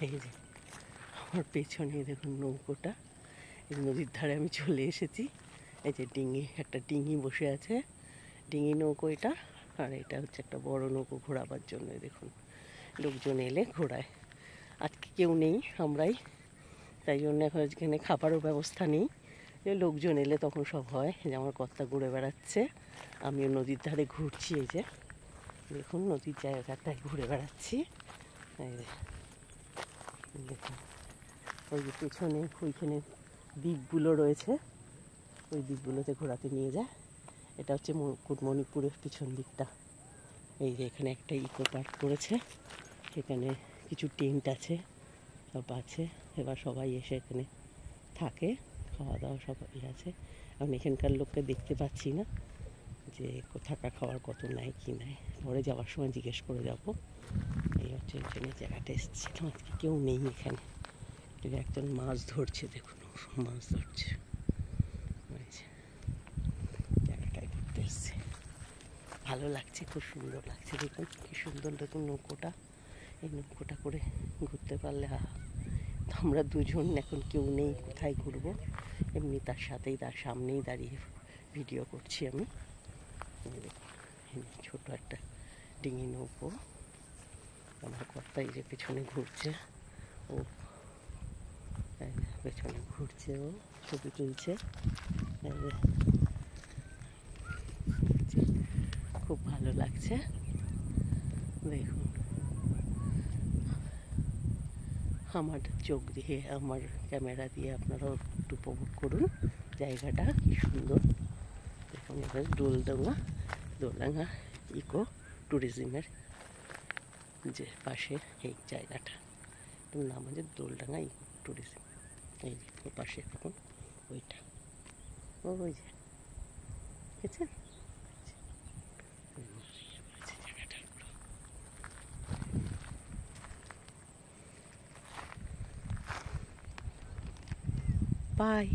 এই যে আমার পেছনে দেখুন নৌকোটা, এই নদীর ধারে আমি চলে এসেছি। এই যে ডিঙি, একটা ডিঙি বসে আছে, ডিঙি নৌকো এটা। আর এটা হচ্ছে একটা বড় নৌকো ঘোরাবার জন্য। দেখুন লোকজন এলে ঘোরায়। আজকে কেউ নেই, আমরাই, তাই জন্য এখন এখানে খাবারও ব্যবস্থা নেই। যে লোকজন এলে তখন সব হয়। যে আমার কর্তা ঘুরে বেড়াচ্ছে, আমিও নদীর ধারে ঘুরছি। এই যে দেখুন নদীর জায়গাটায় ঘুরে বেড়াচ্ছি। এই যে দেখুন ওই যে পেছনে ওইখানে দ্বীপগুলো রয়েছে, ওই দ্বীপগুলোতে ঘোরাতে নিয়ে যায়। এটা হচ্ছে মুকুটমণিপুরের পিছন দিকটা। এই যে এখানে একটা ইকো পার্ক করেছে, এখানে কিছু টেন্ট আছে, সব আছে। এবার সবাই এসে এখানে থাকে, খাওয়া দাওয়া সবাই আছে। আমি এখানকার লোককে দেখতে পাচ্ছি না যে থাকা খাওয়ার কত নেয় কি নেয়, পরে যাওয়ার সময় জিজ্ঞেস করে যাব। এই হচ্ছে এখানে জায়গাটা এসেছিলাম, আজকে কেউ নেই এখানে। একজন মাছ ধরছে, দেখুন মাছ ধরছে। জায়গাটায় ঘুরতে এসছে, ভালো লাগছে, খুব সুন্দর লাগছে। দেখুন কি সুন্দর, দেখুন নৌকোটা, এই নৌকোটা করে ঘুরতে পারলে তো আমরা দুজন এখন কেউ নেই, কোথায় ঘুরবো, এমনি তার সাথেই, তার সামনেই দাঁড়িয়ে ভিডিও করছি আমি। ছোট একটা ডিঙি নৌকো, আমার কর্তা এই যে পেছনে ঘুরছে, ও পেছনে ঘুরছে, ও ছবি তুলছে। খুব ভালো লাগছে। দেখুন আমার চোখ দিয়ে, আমার ক্যামেরা দিয়ে আপনারাও একটু উপভোগ করুন জায়গাটা কি সুন্দর। দেখুন এবার দোলডাঙ্গা ইকো ট্যুরিজমের যে পাশে এই জায়গাটা, নাম হচ্ছে দোলডাঙ্গা ইকো ট্যুরিজম। এই যে পাশে দেখুন ওইটা, ওই যে দেখেছেন জায়গাটা। বাই।